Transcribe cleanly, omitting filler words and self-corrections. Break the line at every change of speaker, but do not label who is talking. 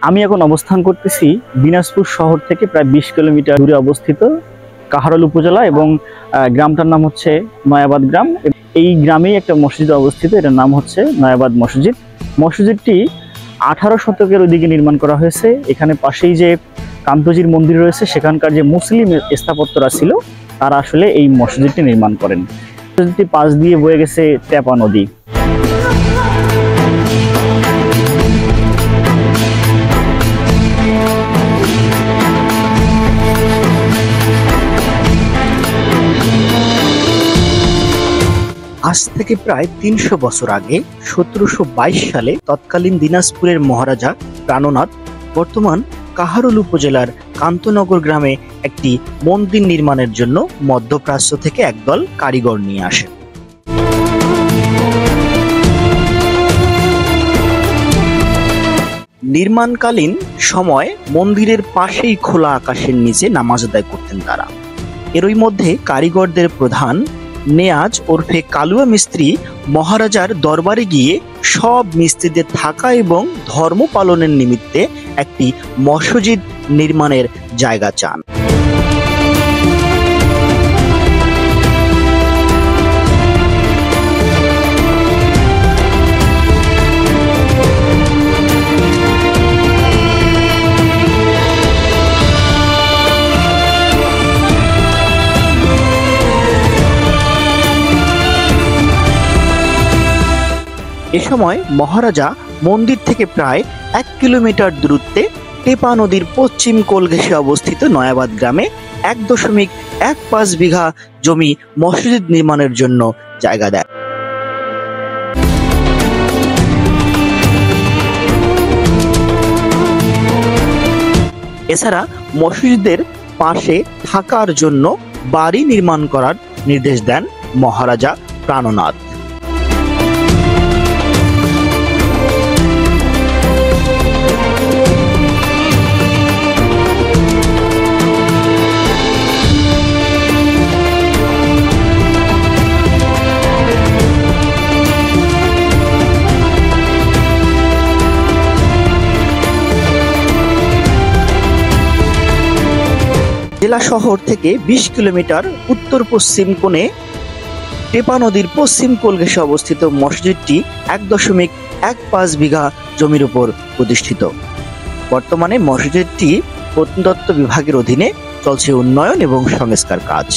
আমি এখন অবস্থান করতেছি দিনাজপুর শহর থেকে প্রায় 20 কিলোমিটার দূরে অবস্থিত কাহারোল উপজেলা এবং গ্রামটার নাম হচ্ছে নয়াবাদ গ্রাম। এই গ্রামেই একটা মসজিদ অবস্থিত, এটার নাম হচ্ছে নয়াবাদ মসজিদ। মসজিদটি 18 শতকের ওইদিকে নির্মাণ করা হয়েছে। এখানে পাশেই যে কান্তজির মন্দির রয়েছে, সেখানকার যে মুসলিম স্থাপত্যরা ছিল তারা আসলে এই মসজিদটি নির্মাণ করেন। মসজিদটি পাশ দিয়ে বয়ে গেছে টেপা নদী।
আজ থেকে প্রায় 300 বছর আগে 1722 সালে তৎকালীন দিনাজপুরের মহারাজা প্রাণনাথ বর্তমান কাহারোল উপজেলার কান্তনগর গ্রামে একটি মন্দির নির্মাণের জন্য মধ্যপ্রাচ্য থেকে একদল কারিগর নিয়ে আসেন। নির্মাণকালীন সময় মন্দিরের পাশেই খোলা আকাশের নিচে নামাজ আদায় করতেন তারা। এরই মধ্যে কারিগরদের প্রধান নেয়াজ ওরফে কালুয়া মিস্ত্রি মহারাজার দরবারে গিয়ে সব মিস্ত্রিদের থাকা এবং ধর্ম পালনের নিমিত্তে একটি মসজিদ নির্মাণের জায়গা চান। এ সময় মহারাজা মন্দির থেকে প্রায় 1 কিলোমিটার দূরত্বে টেপা নদীর পশ্চিম কোল ঘেঁষে অবস্থিত নয়াবাদ গ্রামে 1.15 বিঘা জমি মসজিদ নির্মাণের জন্য জায়গা দেয়। এছাড়া মসজিদের পাশে থাকার জন্য বাড়ি নির্মাণ করার নির্দেশ দেন মহারাজা প্রাণনাথ। জেলা শহর থেকে 20 কিলোমিটার উত্তর পশ্চিম কোণে টেপা নদীর পশ্চিম কোল ঘেঁষে অবস্থিত মসজিদটি 1.15 বিঘা জমির উপর প্রতিষ্ঠিত। বর্তমানে মসজিদটি প্রত্নতত্ত্ব বিভাগের অধীনে চলছে উন্নয়ন এবং সংস্কার কাজ।